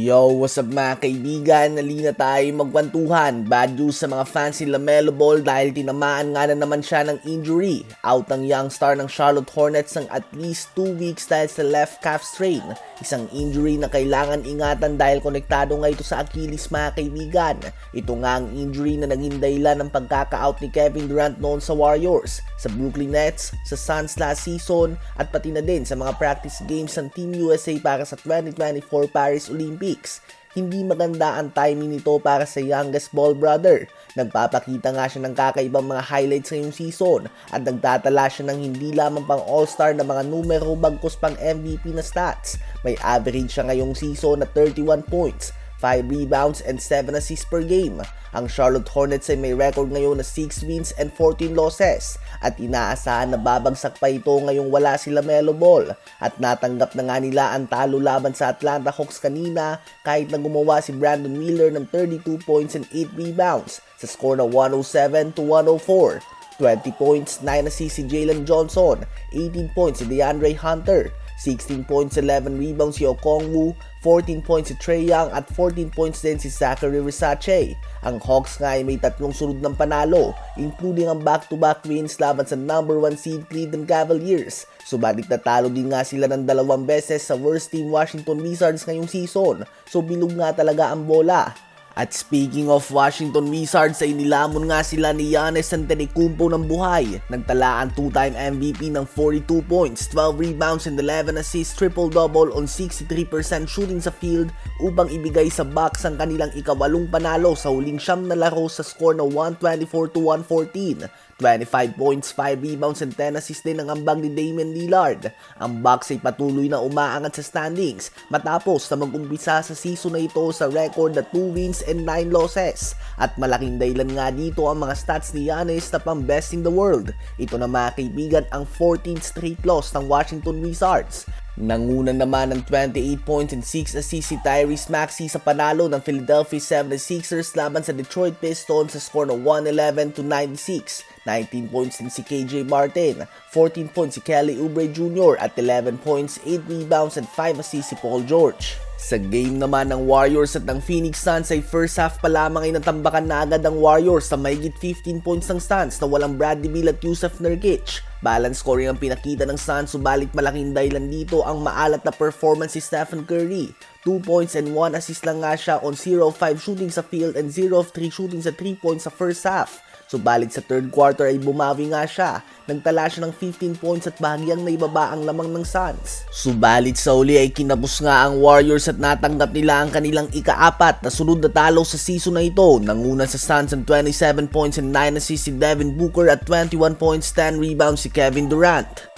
Yo, what's up mga kaibigan? Halina tayo magkwentuhan. Bad news sa mga fans ni LaMelo Ball dahil tinamaan nga na naman siya ng injury. Out ang young star ng Charlotte Hornets ng at least 2 weeks dahil sa left calf strain. Isang injury na kailangan ingatan dahil konektado nga ito sa Achilles mga kaibigan. Ito nga ang injury na naging dahilan ng pagkaka-out ni Kevin Durant noon sa Warriors, sa Brooklyn Nets, sa Suns last season at pati na din sa mga practice games ng Team USA para sa 2024 Paris Olympics. Hindi maganda ang timing nito para sa youngest Ball brother. Nagpapakita nga siya ng kakaibang mga highlights ngayong season at nagtatala siya ng hindi lamang pang all-star na mga numero bagkus pang MVP na stats. May average siya ngayong season na 31 points, 5 rebounds and 7 assists per game. Ang Charlotte Hornets ay may record ngayon na 6 wins and 14 losses at inaasahan na babagsak pa ito ngayong wala si LaMelo Ball at natanggap na nga nila ang talo laban sa Atlanta Hawks kanina kahit na gumawa si Brandon Miller ng 32 points and 8 rebounds sa score na 107-104. 20 points, 9 assists si Jalen Johnson, 18 points si DeAndre Hunter, 16 points, 11 rebounds si Okongwu, 14 points si Trae Young at 14 points din si Zachary Versace. Ang Hawks nga ay may tatlong sunod ng panalo, including ang back-to-back wins laban sa number 1 seed Cleveland Cavaliers. Subalit natalo din nga sila ng 2 beses sa worst team Washington Wizards ngayong season, so bilog nga talaga ang bola. At speaking of Washington Wizards ay nilamon nga sila ni Giannis Antetokounmpo ng buhay. Nagtala ang 2-time MVP ng 42 points, 12 rebounds and 11 assists, triple-double on 63% shooting sa field upang ibigay sa Bucks ang kanilang ikawalong panalo sa huling 9 na laro sa score na 124-114. 25 points, 5 rebounds and 10 assists din ang ambag ni Damian Lillard. Ang Bucks ay patuloy na umaangat sa standings matapos na mag-umpisa sa season na ito sa record na 2 wins and 9 losses. At malaking dahilan nga dito ang mga stats ni Giannis na pang best in the world. Ito na mga kaibigan ang 14th straight loss ng Washington Wizards. Nanguna naman ng 28 points and 6 assists si Tyrese Maxey sa panalo ng Philadelphia 76ers laban sa Detroit Pistons sa score na 111-96. 19 points din si KJ Martin, 14 points si Kelly Oubre Jr. at 11 points, 8 rebounds and 5 assists si Paul George. Sa game naman ng Warriors at ng Phoenix Suns ay first half pa lamang ay natambakan na agad ang Warriors sa mahigit 15 points ng Suns na walang Bradley Beal at Yusuf Nurkic. Balance scoring ang pinakita ng Suns, subalit malaking dahilan dito ang maalat na performance si Stephen Curry. 2 points and 1 assist lang nga siya on 0 of 5 shooting sa field and 0 of 3 shooting sa 3 points sa first half. Subalit sa third quarter ay bumawi nga siya. Nagtala siya ng 15 points at bahagyang naibaba ang lamang ng Suns. Subalit sa uli ay kinapos nga ang Warriors at natanggap nila ang kanilang ika-4 na sunod na talo sa season na ito. Nanguna sa Suns ang 27 points and 9 assists si Devin Booker at 21 points, 10 rebounds si Kevin Durant.